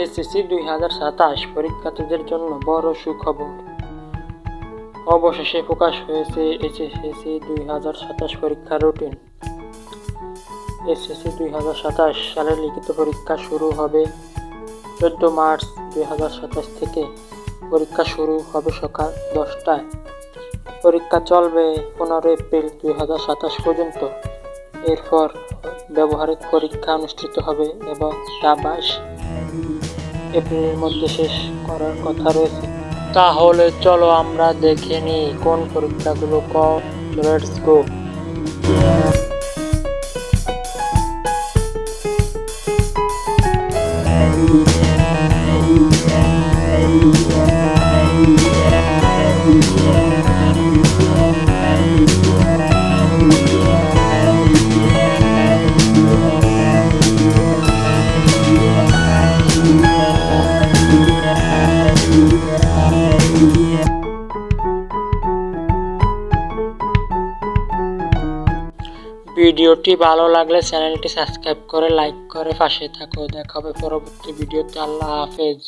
SSC 2027 পরীক্ষার্থীদের জন্য বড় সুখবর। অবশেষে প্রকাশ হয়েছে এসএসসি 2027 পরীক্ষার রুটিন। এসএসসি 2027 সালের লিখিত পরীক্ষা শুরু হবে 14 মার্চ 2027 থেকে। পরীক্ষা শুরু হবে সকাল 10টায়। পরীক্ষা চলবে 15 এপ্রিল 2027 পর্যন্ত। এরপর ব্যবহারিক পরীক্ষা অনুষ্ঠিত হবে এবং তা 22 এপ্রিলের মধ্যে শেষ করার কথা রয়েছে। তাহলে চলো আমরা দেখে নিই কোন পরীক্ষাগুলো লেটস গো। ভিডিওটি ভালো লাগলে চ্যানেলটি সাবস্ক্রাইব করে লাইক করে পাশে থাকো। দেখা হবে পরবর্তী ভিডিওতে। আল্লাহ হাফেজ।